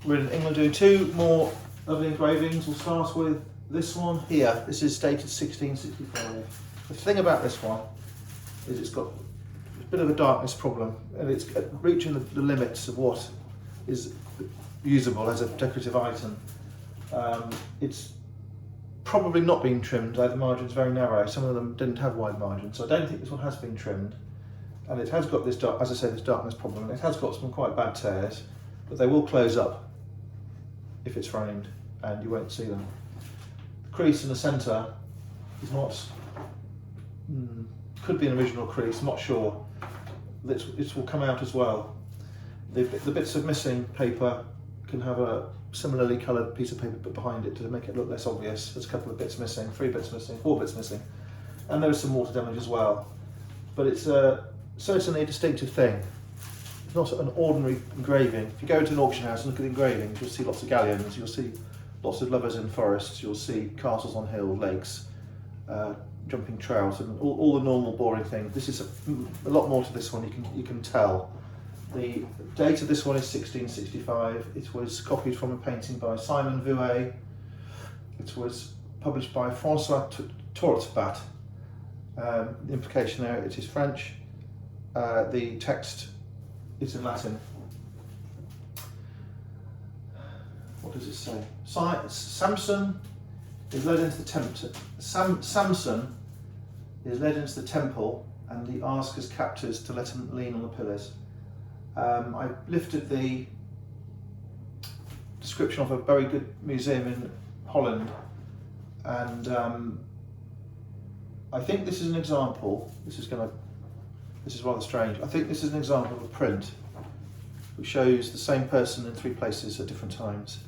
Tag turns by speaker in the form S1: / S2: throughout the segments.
S1: We're in England doing two more of the engravings. We'll start with this one here. This is dated 1665. The thing about this one is it's got a bit of a darkness problem, and it's reaching the limits of what is usable as a decorative item. It's probably not been trimmed, the margin's very narrow. Some of them didn't have wide margins, so I don't think this one has been trimmed. And it has got this, as I say, this darkness problem, and it has got some quite bad tears, but they will close up if it's framed, and you won't see them. The crease in the centre is not, could be an original crease, I'm not sure. This will come out as well. The bits of missing paper can have a similarly coloured piece of paper put behind it to make it look less obvious. There's a couple of bits missing, 3 bits missing, 4 bits missing, and there is some water damage as well. But it's certainly a distinctive thing. It's not an ordinary engraving. If you go into an auction house and look at the engravings, you'll see lots of galleons, you'll see lots of lovers in forests, you'll see castles on hills, lakes, jumping trout, and all the normal boring things. This is a lot more to this one, you can tell. The date of this one is 1665. It was copied from a painting by Simon Vouet. It was published by François Tourtebat. The implication there, it is French. The text is in Latin. What does it say? Samson is led into the temple. Samson is led into the temple, and he asks his captors to let him lean on the pillars. I lifted the description of a very good museum in Holland, and I think this is an example. This is rather strange. I think this is an example of a print which shows the same person in 3 places at different times.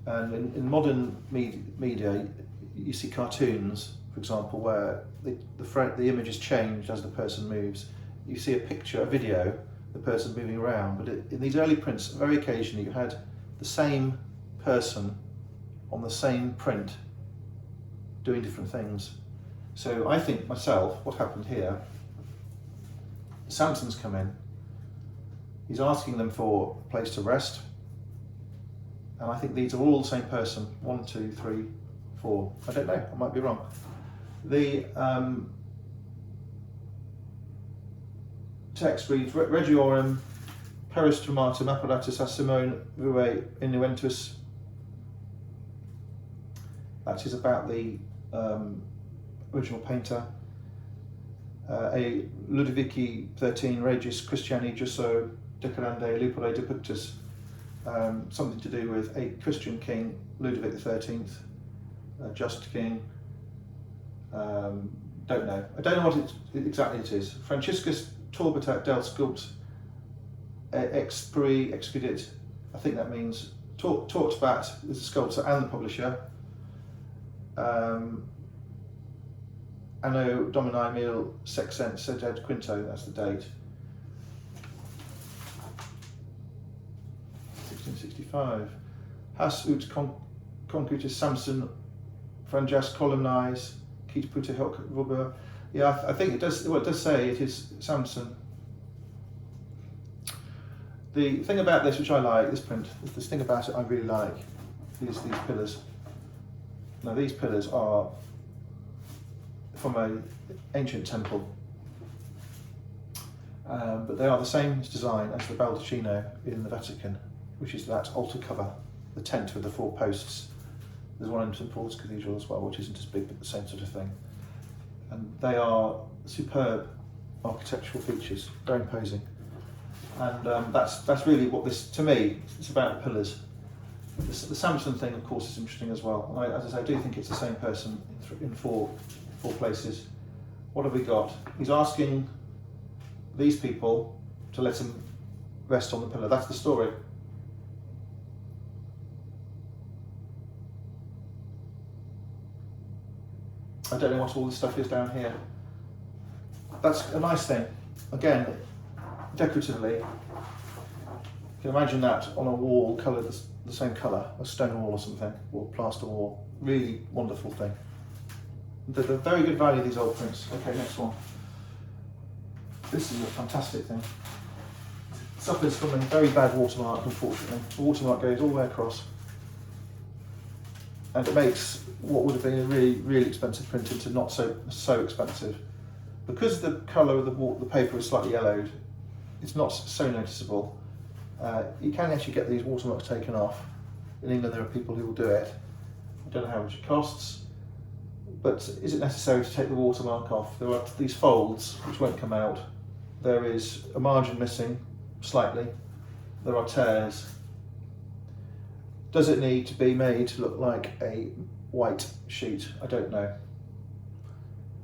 S1: And in modern media, you see cartoons, for example, where the image is changed as the person moves. You see a picture, a video, the person moving around, but in these early prints, very occasionally you had the same person on the same print doing different things. So I think myself, what happened here, Samson's come in, he's asking them for a place to rest, and I think these are all the same person, 1, 2, 3, 4, I don't know, I might be wrong. The text reads, Regiorum peristomatum apparatus a Simone Vouet innuentus. That is about the original painter. A Ludovici XIII Regis Christiani Jusso Decorande Lupere Depuctus. Something to do with a Christian king, Ludovic XIII, a just king. Don't know. I don't know what exactly it is. Franciscus Torbitat del Sculpt Expedit. I think that means Tortbat is the sculptor and the publisher. Anno Domini 1600 Quinto, that's the date. 1665. Has ut concutus Samson Franjas columnize Keat Putte Hoc Rubber. Yeah, I think it does. Well, it does say it is Samson. The thing about this, which I like, this print, this thing about it I really like, is these pillars. Now these pillars are from an ancient temple, but they are the same design as the baldacchino in the Vatican, which is that altar cover, the tent with the 4 posts. There's one in St Paul's Cathedral as well, which isn't as big, but the same sort of thing. And they are superb architectural features, very imposing. And that's really what this, to me, it's about the pillars. The Samson thing, of course, is interesting as well. And as I say, I do think it's the same person in 4 places. What have we got? He's asking these people to let him rest on the pillar. That's the story. I don't know what all this stuff is down here. That's a nice thing. Again, decoratively, you can imagine that on a wall coloured the same colour, a stone wall or something, or plaster wall. Really wonderful thing. They're very good value, these old prints. Okay, next one. This is a fantastic thing. suffers from a very bad watermark, unfortunately. The watermark goes all the way across, and it makes what would have been a really, really expensive print into not so expensive. Because the colour of the paper is slightly yellowed, it's not so noticeable. You can actually get these watermarks taken off. In England there are people who will do it. I don't know how much it costs, but is it necessary to take the watermark off? There are these folds which won't come out. There is a margin missing slightly. There are tears. Does it need to be made to look like a white sheet? I don't know.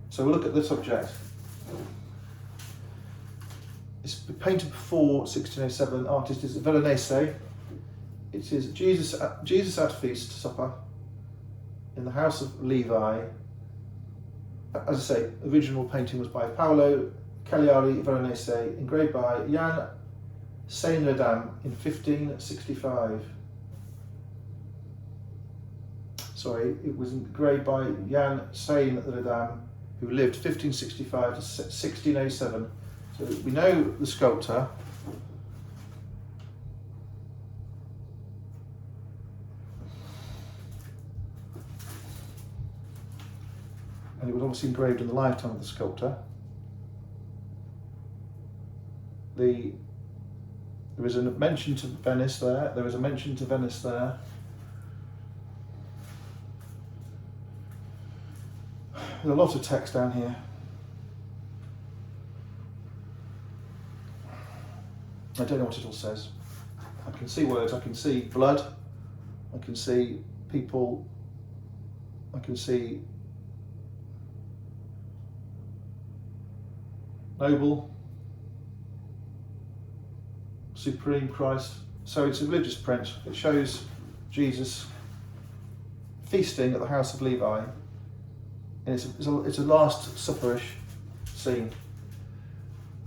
S1: So we'll look at the subject. It's painted before 1607. Artist is Veronese. It is Jesus at feast supper in the house of Levi. As I say, original painting was by Paolo Cagliari Veronese, engraved by Jan Saint-Redam in 1565. Sorry, it was engraved by Jan Saint-Redam, who lived 1565 to 1607. So we know the sculptor. And it was obviously engraved in the lifetime of the sculptor. There is a mention to Venice there. There is a mention to Venice there. There's a lot of text down here. I don't know what it all says. I can see words, I can see blood, I can see people, I can see noble, supreme Christ. So it's a religious print. It shows Jesus feasting at the house of Levi. And it's a Last Supper-ish scene.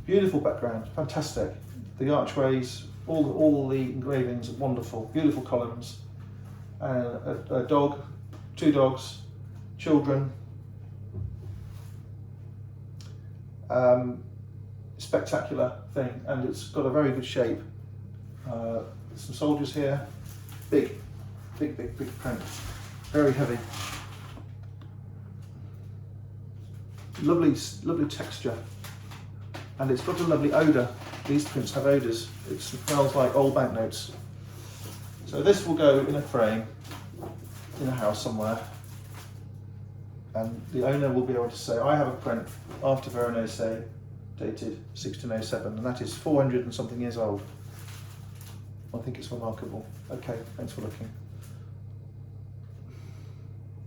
S1: Beautiful background, fantastic. The archways, all the engravings are wonderful. Beautiful columns, and a dog, two dogs, children. Spectacular thing, and it's got a very good shape. Some soldiers here. Big print. Very heavy. Lovely texture, and it's got a lovely odour. These prints have odours. It smells like old banknotes. So this will go in a frame in a house somewhere, and the owner will be able to say, I have a print after Veronese, dated 1607, and that is 400 and something years old. I think it's remarkable. Okay, thanks for looking.